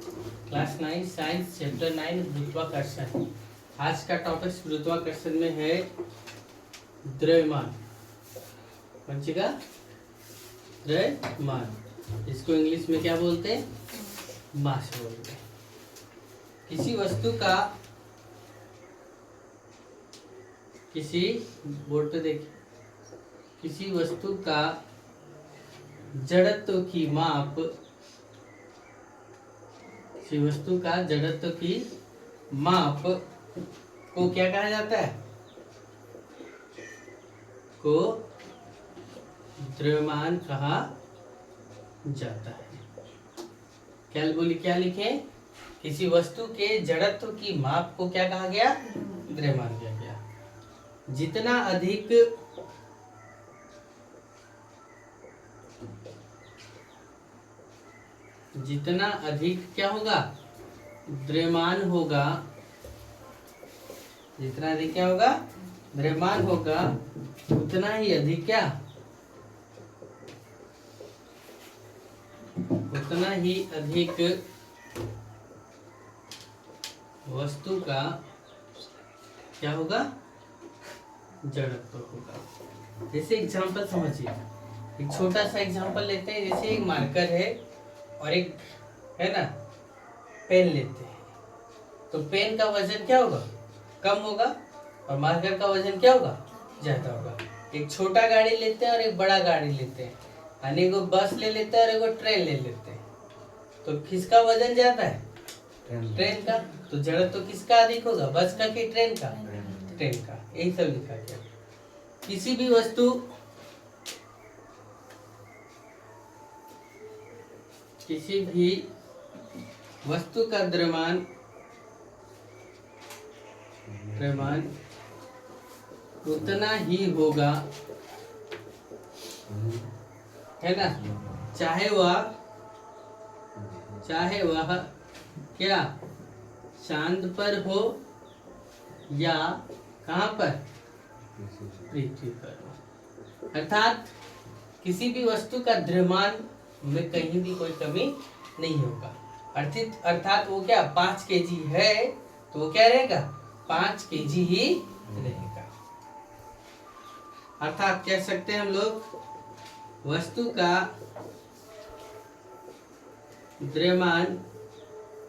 Class 9 science chapter 9 गुरुत्वाकर्षण। आज का टॉपिक गुरुत्वाकर्षण में है द्रव्यमान। बच्चेगा द्रव्यमान, इसको इंग्लिश में क्या बोलते हैं? मास बोलते हैं। किसी वस्तु का किसी बोर्ड पे देखिए, किसी वस्तु का जड़त्व की माप, किसी वस्तु का जड़त्व की माप को क्या कहा जाता है? को द्रव्यमान कहा जाता है। क्या लिखे? किसी वस्तु के जड़त्व की माप को क्या कहा गया? द्रव्यमान किया गया। जितना अधिक क्या होगा? द्रव्यमान होगा। जितना अधिक क्या होगा? द्रव्यमान होगा, उतना ही अधिक क्या? उतना ही अधिक वस्तु का क्या होगा? जड़त्व होगा। जैसे एग्जांपल समझिए, एक छोटा सा एग्जांपल लेते हैं। जैसे एक मार्कर है और एक है ना पेन लेते हैं, तो पेन का वजन क्या होगा? कम होगा, और मार्कर का वजन क्या होगा? ज्यादा होगा। एक छोटा गाड़ी लेते हैं और एक बड़ा गाड़ी लेते हैं, यानी एगो बस ले लेते हैं और एगो ट्रेन ले लेते हैं, तो किसका वजन ज्यादा है? ट्रेन का। तो जड़त्व तो किसका अधिक होगा? बस का कि ट्रेन का? ट्रेन का। यही सब लिखा गया। किसी भी वस्तु का द्रव्यमान उतना ही होगा, है ना, चाहे वह क्या चांद पर हो या कहाँ पर? पृथ्वी पर हो। अर्थात किसी भी वस्तु का द्रव्यमान में कहीं भी कोई कमी नहीं होगा। अर्थात वो क्या 5 kg है, तो वो क्या रहेगा? 5 kg ही रहेगा। अर्थात कह सकते हैं हम लोग, वस्तु का द्रव्यमान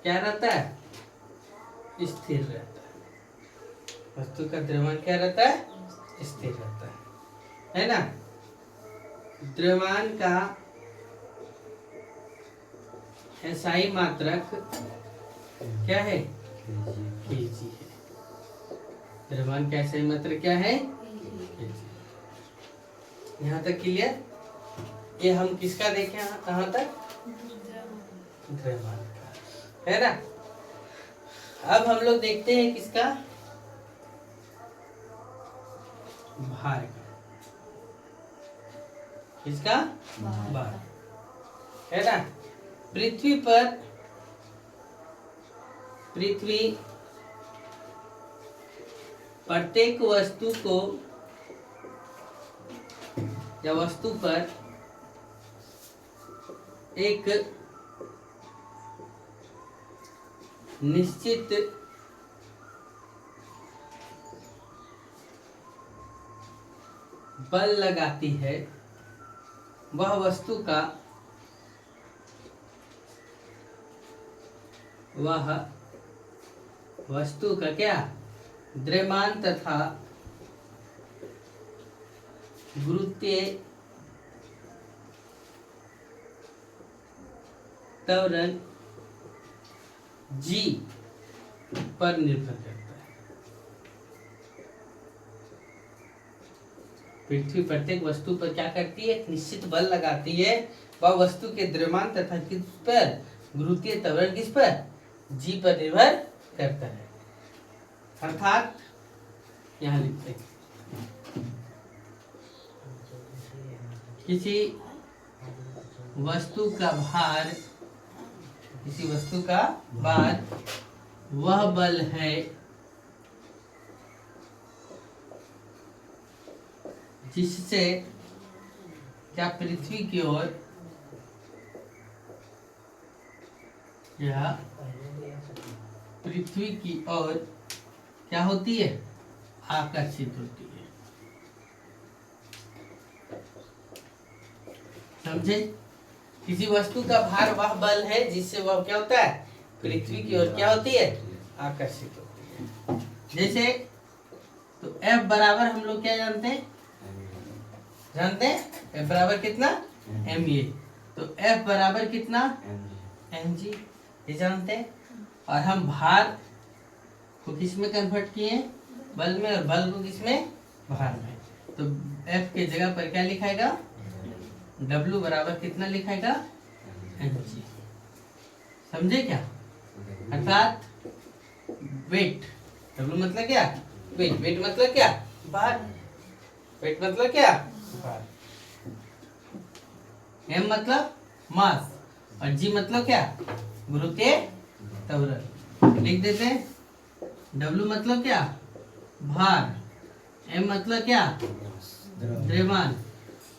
क्या रहता है? स्थिर रहता है। वस्तु का द्रव्यमान क्या रहता है? स्थिर रहता है ना। द्रव्यमान का एसआई मात्रक क्या है? केजी है। द्रव्यमान का एसआई मात्रक क्या है? केजी। यहाँ तक क्लियर? ये हम किसका देखें? कहाँ तक? द्रव्यमान का, है ना। अब हम लोग देखते हैं किसका? भार का। किसका? भार, है ना। पृथ्वी प्रत्येक वस्तु को या वस्तु पर एक निश्चित बल लगाती है, वह वस्तु का क्या? द्रव्यमान तथा गुरुत्वीय त्वरण जी पर निर्भर करता है। पृथ्वी प्रत्येक वस्तु पर क्या करती है? एक निश्चित बल लगाती है, वह वस्तु के द्रव्यमान तथा किस पर? गुरुत्वीय त्वरण किस पर? जी पर निर्भर करता है। अर्थात यहाँ लिखते हैं, किसी वस्तु का भार वह बल है जिससे क्या पृथ्वी की ओर यह पृथ्वी की ओर क्या होती है, आकर्षित होती है। समझे? किसी वस्तु का भार वह बल है जिससे वह क्या होता है, पृथ्वी की ओर क्या होती है, आकर्षित होती है। जैसे तो F बराबर हम लोग क्या जानते हैं, F बराबर कितना, ma। तो F बराबर कितना, mg, ये जानते हैं। और हम भार को किस में कन्वर्ट किए, बल में, और बल को किस में, भार में। तो F के जगह पर क्या लिखाएगा, W बराबर कितना लिखाएगा, mg। समझे क्या? अर्थात वेट, W मतलब क्या, वेट, वेट मतलब क्या, भार, वेट मतलब क्या, भार। M मतलब मास, और G मतलब क्या, गुरुत्वीय त्वरण। लिख देते हैं। W मतलब क्या, भार, M मतलब क्या, द्रव्यमान,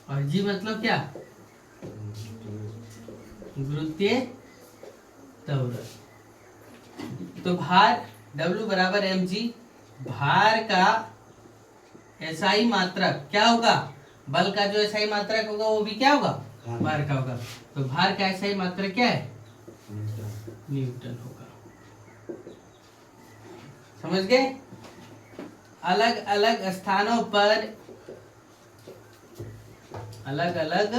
और G मतलब क्या, गुरुत्वीय त्वरण। तो भार W बराबर mg, भार का एसआई मात्रक क्या होगा, बल का जो एसआई मात्रक होगा वो भी क्या होगा, भार का होगा। तो भार का एसआई मात्रक क्या है, न्यूटन होगा। समझ गए? अलग अलग स्थानों पर, अलग अलग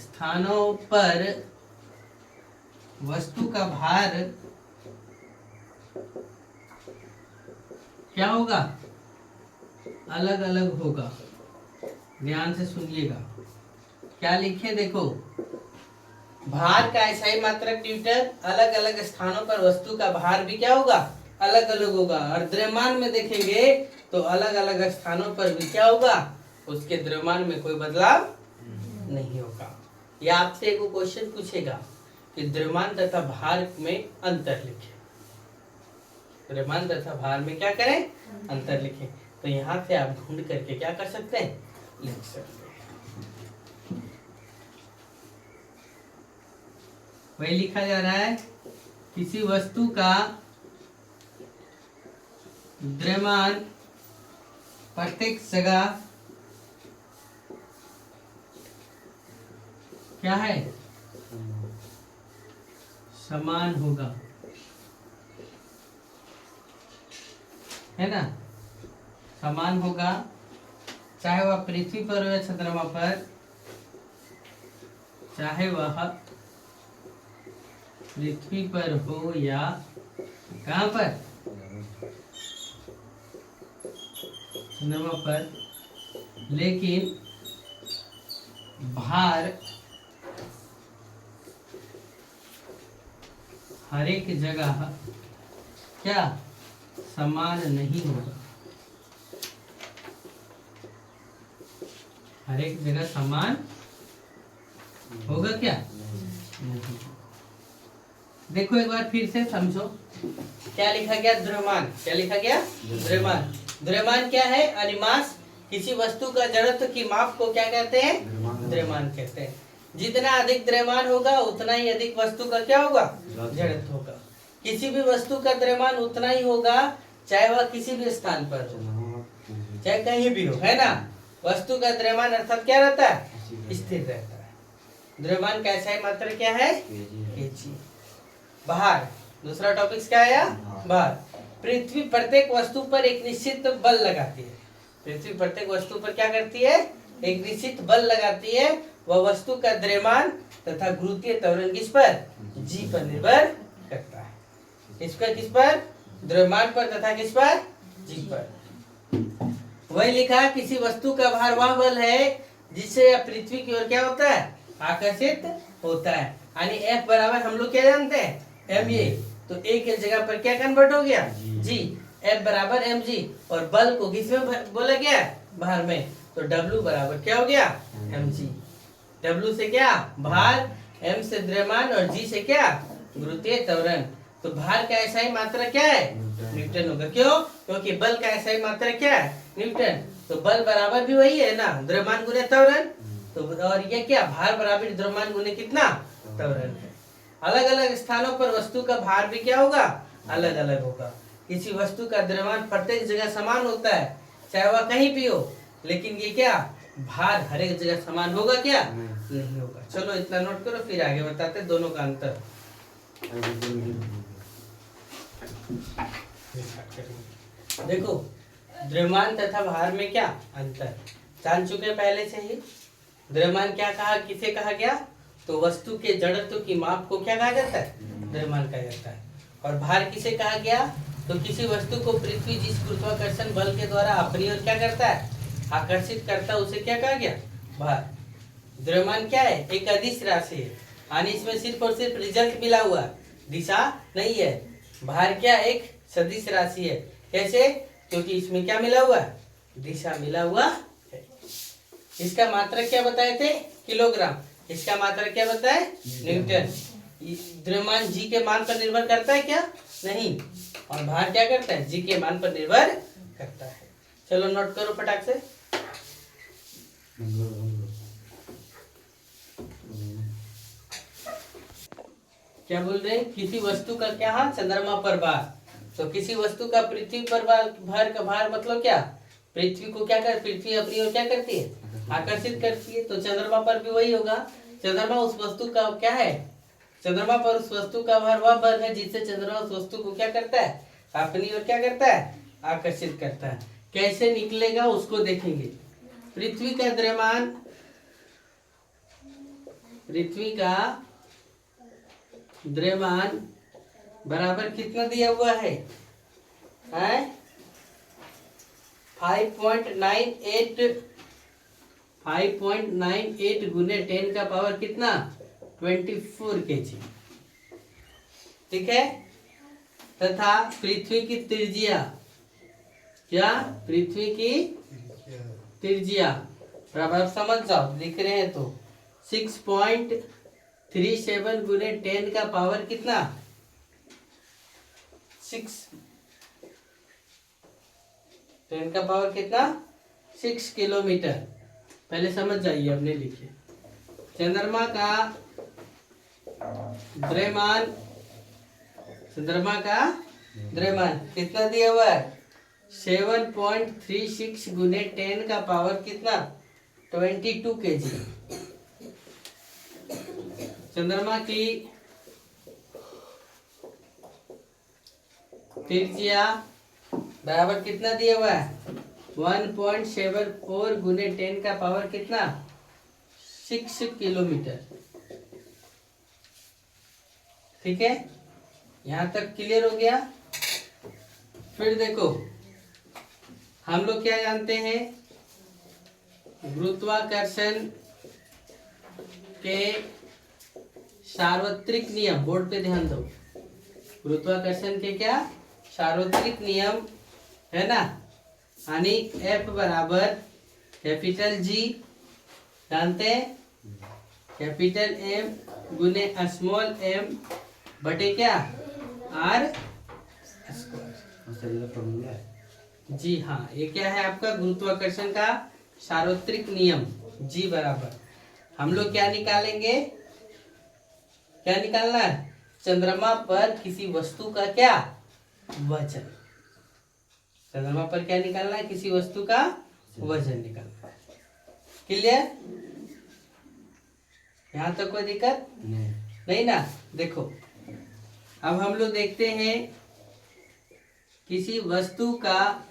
स्थानों पर वस्तु का भार क्या होगा, अलग अलग होगा। ध्यान से सुनिएगा, क्या लिखे देखो, भार का एसआई मात्रक न्यूटन, अलग अलग स्थानों पर वस्तु का भार भी क्या होगा, अलग अलग होगा। और द्रव्यमान में देखेंगे तो अलग अलग स्थानों पर भी क्या होगा, उसके द्रव्यमान में कोई बदलाव नहीं होगा। या आपसे एक क्वेश्चन पूछेगा कि द्रव्यमान तथा भार में अंतर लिखे, द्रव्यमान तथा भार में क्या करें, अंतर लिखें। तो यहाँ से आप ढूंढ करके क्या कर सकते हैं, लिख सकते हैं। वही लिखा जा रहा है, किसी वस्तु का द्रव्यमान प्रत्येक जगह क्या है, समान होगा, है ना, समान होगा, चाहे वह पृथ्वी पर हो या चंद्रमा पर, चाहे वह पृथ्वी पर हो या कहां पर, चंद्रमा पर। लेकिन भार हर एक जगह क्या, समान नहीं होगा, हर एक जगह समान होगा क्या, नहीं। देखो एक बार फिर से समझो, क्या लिखा गया, द्रव्यमान, क्या लिखा गया, द्रव्यमान। द्रव्यमान क्या है, अनिमास, किसी वस्तु का जड़त्व की माप को क्या कहते हैं, द्रव्यमान कहते हैं। जितना अधिक द्रव्यमान होगा उतना ही अधिक वस्तु का क्या होगा, जड़त्व होगा। किसी भी वस्तु का द्रव्यमान उतना ही होगा, चाहे वह किसी भी स्थान पर हो, चाहे कहीं भी हो, है ना। वस्तु का द्रव्यमान अर्थात क्या रहता है, स्थिर रहता है। द्रव्यमान का एसआई मात्रा क्या है, केजी। भार, दूसरा टॉपिक क्या आया, भार। पृथ्वी प्रत्येक वस्तु पर एक निश्चित बल लगाती है, पृथ्वी प्रत्येक वस्तु पर क्या करती है, एक निश्चित बल लगाती है। वह वस्तु का द्रव्यमान तथा गुरुत्वीय त्वरण किस पर, जी पर निर्भर करता है। किस पर, किस पर, द्रव्यमान पर तथा किस पर, जी पर। वही लिखा, किसी वस्तु का भार वह बल है जिससे यह पृथ्वी की ओर क्या होता है, आकर्षित होता है। यानी F बराबर हम लोग क्या जानते हैं, ma। तो A के जगह पर क्या कन्वर्ट हो गया, G। F बराबर mg, और बल को किस में बोला गया, भार में। तो W बराबर क्या हो गया, mg। W से क्या, भार, m से द्रव्यमान, और G से क्या, गुरुत्वीय त्वरण। तो भार का एसआई मात्रा क्या है, न्यूटन होगा। क्यों, क्योंकि बल का एसआई मात्रा क्या है, न्यूटन। तो बल बराबर भी वही है ना, द्रव्यमान गुने त्वरण। तो और ये क्या, भार बराबर द्रव्यमान गुने कितना, त्वरण है। अलग अलग स्थानों पर वस्तु का भार भी क्या होगा, अलग अलग होगा। किसी वस्तु का द्रव्यमान प्रत्येक जगह समान होता है, चाहे वह कहीं भी हो, लेकिन ये क्या भार हर एक जगह समान होगा क्या, नहीं होगा। चलो इतना नोट करो, फिर आगे बताते दोनों का अंतर। देखो द्रव्यमान तथा भार में क्या अंतर जान चुके पहले से ही। द्रव्यमान क्या कहा, किसे कहा गया, तो वस्तु के जड़त्व की माप को क्या कहा जाता है, द्रव्यमान कहा जाता है। और भार किसे कहा गया, तो किसी वस्तु को पृथ्वी जिस गुरुत्वाकर्षण बल के द्वारा अपनी ओर क्या करता है, आकर्षित करता है, उसे क्या कहा गया, भार। द्रव्यमान क्या है, एक अदिश राशि है, यानी इसमें सिर्फ और सिर्फ रिजल्ट मिला हुआ, दिशा नहीं है। भार क्या एक सदिश राशि है, कैसे, क्योंकि इसमें क्या मिला हुआ है, दिशा मिला हुआ है। इसका मात्रक क्या बताए थे, किलोग्राम, इसका मात्रक क्या बताए, न्यूटन। द्रव्यमान जी के मान पर निर्भर करता है क्या, नहीं, और भार क्या करता है, जी के मान पर निर्भर करता है। चलो नोट करो फटाक से। क्या बोल रहे हैं, किसी वस्तु का क्या हाल, चंद्रमा पर भार। तो किसी वस्तु का पृथ्वी पर भार का भार मतलब क्या, पृथ्वी को क्या कर, पृथ्वी अपनी ओर क्या करती है, आकर्षित करती है। तो चंद्रमा पर भी वही होगा, चंद्रमा उस वस्तु का क्या है, चंद्रमा पर उस वस्तु का भार वह बल है जिससे चंद्रमा उस वस्तु को क्या करता है, अपनी ओर क्या करता है, आकर्षित करता है। कैसे निकलेगा उसको देखेंगे। पृथ्वी का द्रव्यमान, पृथ्वी का द्रव्यमान बराबर कितना दिया हुआ है, 5.98 गुने 10 का पावर कितना, 24 kg, ठीक है। तथा पृथ्वी की त्रिज्या, क्या, पृथ्वी की त्रिज्या बराबर, समझ जाओ लिख रहे हैं तो 6.37 गुने 10 का पावर कितना, 10 का पावर कितना, 6 किलोमीटर। पहले समझ जाइए, अपने लिखिए। चंद्रमा का द्रव्यमान, चंद्रमा का द्रव्यमान कितना दिया हुआ है, 7.36 गुने 10 का पावर कितना, 22 kg। चंद्रमा की त्रिज्या बराबर कितना दिया हुआ है, 1.74 गुने 10 का पावर कितना, 6 किलोमीटर, ठीक है। यहां तक क्लियर हो गया। फिर देखो हम लोग क्या जानते हैं, गुरुत्वाकर्षण के सार्वत्रिक नियम, बोर्ड पे ध्यान दो। गुरुत्वाकर्षण के क्या सार्वत्रिक नियम है ना, यानी F बराबर कैपिटल जी, जानते हैं, कैपिटल M गुने स्मॉल m बटे क्या, R स्क्वायर। जी हाँ, ये क्या है आपका गुरुत्वाकर्षण का सार्वत्रिक नियम, जी बराबर हम लोग क्या निकालेंगे, क्या निकालना है, चंद्रमा पर किसी वस्तु का क्या वजन, चंद्रमा पर क्या निकालना है, किसी वस्तु का वजन निकालना है। क्लियर, यहाँ तक कोई दिक्कत नहीं ना। देखो अब हम लोग देखते हैं किसी वस्तु का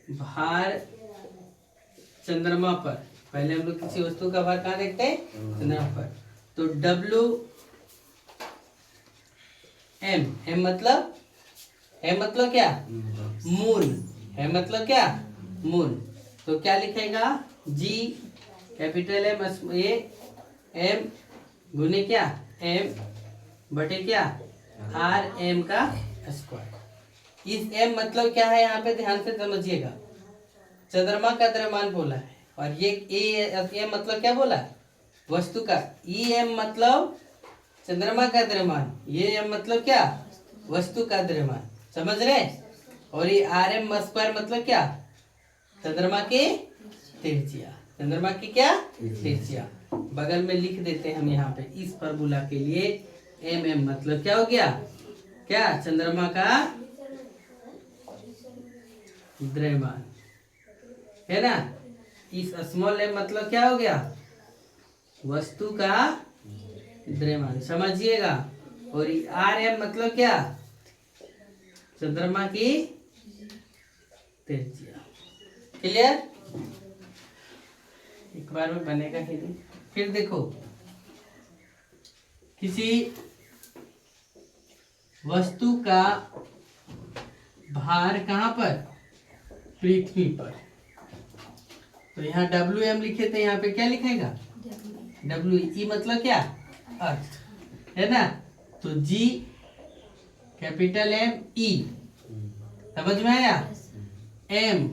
भार चंद्रमा पर। पहले हम लोग किसी वस्तु का भार कहाँ देखते हैं, चंद्रमा पर। तो M मतलब क्या, मून, M मतलब क्या, मून। तो क्या लिखेगा, G कैपिटल M ये M गुने क्या, M बटे क्या, R M का स्क्वायर। इस M मतलब क्या है, यहाँ पे ध्यान से समझिएगा, चंद्रमा का द्रव्यमान बोला है, और ये मतलब क्या बोला, वस्तु का। M मतलब चंद्रमा का द्रव्यमान, ये M मतलब क्या, वस्तु का द्रव्यमान, समझ रहे। और ये RM स्क्वायर मतलब क्या, चंद्रमा की त्रिज्या, चंद्रमा की क्या त्रिज्या। बगल में लिख देते हैं हम यहाँ पे इस फार्मूला के लिए एम मतलब क्या हो गया, क्या चंद्रमा का द्रव्यमान है ना। इस स्मॉल एम मतलब क्या हो गया, वस्तु का द्रव्यमान, समझिएगा। और आर एम मतलब क्या, चंद्रमा की त्रिज्या। क्लियर, एक बार में बनेगा ही नहीं। फिर देखो, किसी वस्तु का भार कहाँ पर, पृथ्वी पर, तो यहाँ डब्ल्यू एम लिखे थे, यहाँ पे क्या लिखेगा, डब्ल्यू ई मतलब क्या, अर्थ, है ना। तो जी कैपिटल एम ई, समझ में आया, एम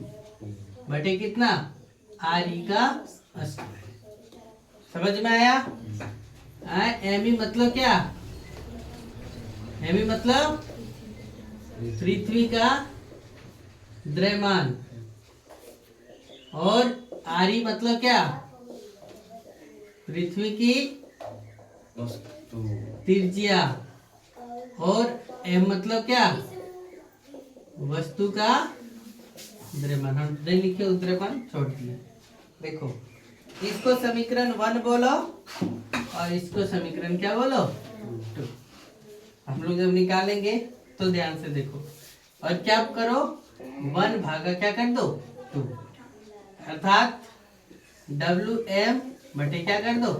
बटे कितना, आर ई का स्क्वायर, समझ में आया। एम ई मतलब क्या, एम ई मतलब पृथ्वी का द्रव्यमान, और आर ई मतलब क्या, पृथ्वी की त्रिज्या, और एम मतलब क्या, वस्तु का द्रव्यमान। हम नहीं लिखे, द्रव्यमान छोड़ दिए। देखो, इसको समीकरण 1 बोलो और इसको समीकरण क्या बोलो, 2। हम लोग जब निकालेंगे तो ध्यान से देखो, और क्या करो, 1 भागा क्या कर दो, 2, अर्थात डब्ल्यू एम बटे क्या कर दो,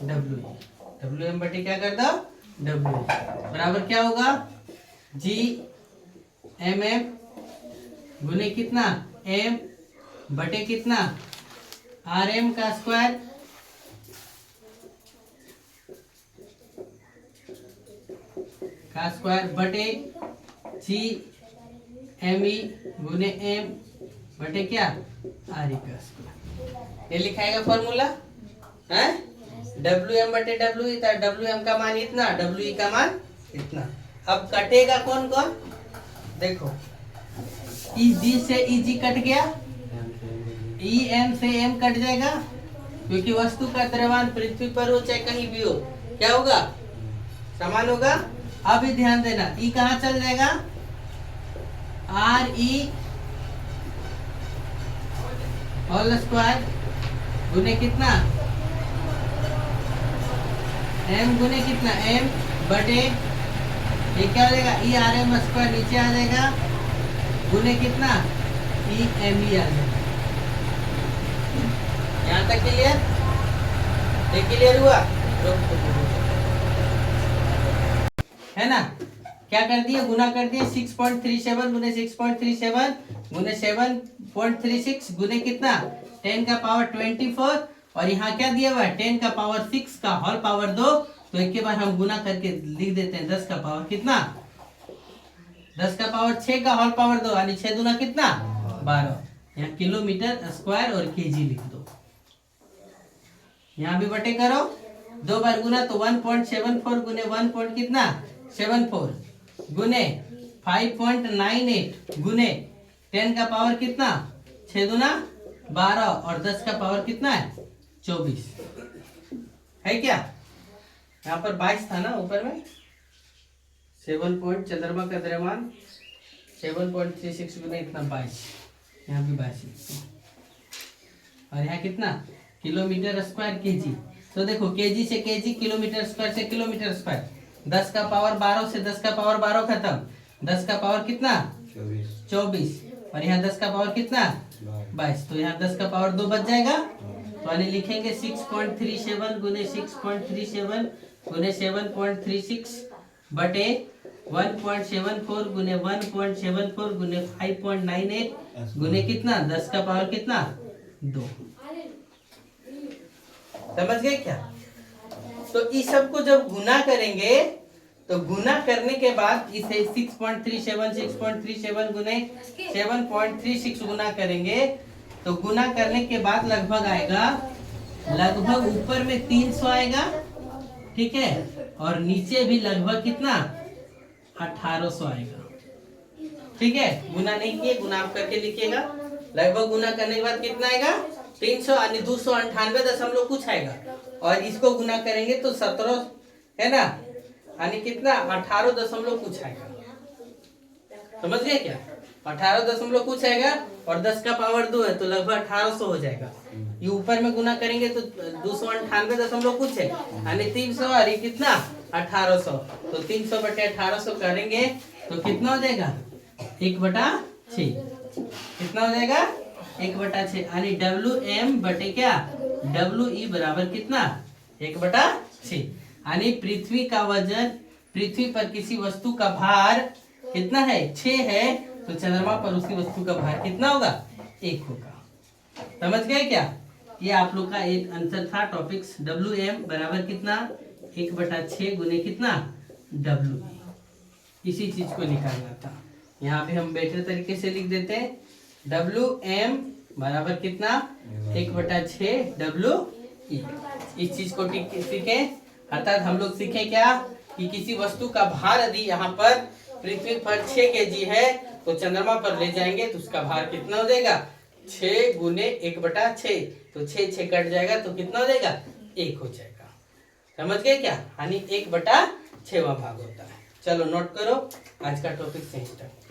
डब्ल्यू एम बटे क्या कर दो, डब्ल्यू बराबर क्या होगा, जी एम एम गुने कितना, एम बटे कितना, आर एम का स्क्वायर, बटे जी एम ई गुने एम बटे क्या, आर ई का स्क्वायर। ये लिखाएगा फॉर्मूला है, डब्ल्यू एम बटे डब्ल्यू ई, डब्ल्यू एम का मान इतना, डब्ल्यू ई का मान इतना। अब कटेगा कौन कौन, देखो, ई जी से ई जी कट गया, ई एम से एम कट जाएगा, क्योंकि वस्तु का द्रव्यमान पृथ्वी पर हो चाहे कहीं भी हो, क्या होगा, समान होगा। अब भी ध्यान देना, ई कहाँ चल जाएगा, आर ई होल स्क्वायर गुने कितना, एम गुने कितना, एम बटे ये क्या हो जाएगा, ई आर एम स्क्वायर नीचे आ जाएगा, गुने कितना, ई एम ई आ जाएगा। यहाँ तक क्लियर, ये क्लियर हुआ, है ना। क्या कर दिए, गुना कर दिए, 6.37 गुने 6.37 गुने 7.36 गुने कितना, 10 का पावर 24, और यहाँ क्या दिया हुआ है, 10 का पावर 6 का होल पावर 2, तो एक के बाद हम गुना करके लिख देते हैं, 10 का पावर कितना, 10 का पावर 6 का होल पावर 2, यानी 6 दूना कितना, 12। यहाँ किलोमीटर स्क्वायर और केजी लिख दो, यहाँ भी बटे करो, 2 बार गुना तो 1.74 गुने 1 पॉइंट कितना, 74 गुने 5.98 गुने 10 का पावर कितना, 6 दूना 12, और 10 का पावर कितना है, 24 है क्या। यहाँ पर 22 था ना ऊपर में, 7 पॉइंट, चंद्रमा का द्रव्यमान 7.36 गुने इतना 22, यहाँ भी 22, और यहाँ कितना, किलोमीटर स्क्वायर केजी। तो देखो, केजी से केजी, किलोमीटर स्क्वायर से किलोमीटर स्क्वायर, 10 का पावर 12 से 10 का पावर 12 खत्म, 10 का पावर कितना, 24, और यहाँ 10 का पावर कितना, 22, तो यहाँ 10 का पावर 2 बच जाएगा, तो यानी लिखेंगे 6.37 गुने 6.37 गुने 7.36 बटे 1.74 गुने 1.74 गुने 5.98 गुने कितना, 10 का पावर कितना, 2। समझ गए क्या। तो इस सब को जब गुना करेंगे, तो गुना करने के बाद इसे 6.37 गुने 7.36 गुना करेंगे, तो गुना करने के बाद लगभग आएगा, लगभग ऊपर में 300 आएगा, ठीक है, और नीचे भी लगभग कितना, 1800 आएगा, ठीक है। गुना नहीं किए, गुना आप करके लिखिएगा, लगभग गुना करने के बाद कितना आएगा, 300 यानी 298 दशमलव कुछ आएगा, और इसको गुना करेंगे तो 17 है ना, यानी कितना 18 दशमलव कुछ आएगा। समझ गए क्या? 18 दशमलव कुछ आएगा और 10 का पावर 2 है तो लगभग 1800 हो जाएगा। ये ऊपर में गुना करेंगे तो 298 दशमलव कुछ है, यानी 300 और ये कितना 1800, तो 300 बटे 1800 करेंगे तो कितना हो जाएगा 1/6। कितना हो जाएगा 1/6, यानी WM बटे क्या WE बराबर कितना 1/6। यानी पृथ्वी का वजन, पृथ्वी पर किसी वस्तु का भार कितना है 6 है, तो चंद्रमा पर उसी वस्तु का भार कितना होगा 1 होगा। समझ गए क्या? ये आप लोग का एक आंसर था टॉपिक्स। WM बराबर कितना 1/6 गुने कितना WE, इसी चीज को निकालना था। यहाँ पे हम बेटर तरीके से लिख देते हैं WM बराबर कितना 1/6 WE। इस चीज को सीखे, अर्थात हम लोग सीखे क्या कि किसी वस्तु का भार यदि यहाँ पर पृथ्वी पर 6 kg है तो चंद्रमा पर ले जाएंगे तो उसका भार कितना हो जाएगा 6 गुने 1/6, तो 6 कट जाएगा तो कितना हो जाएगा 1 हो जाएगा। समझ गए क्या? यानी 1/6वां भाग होता है। चलो नोट करो, आज का टॉपिक से स्टार्ट।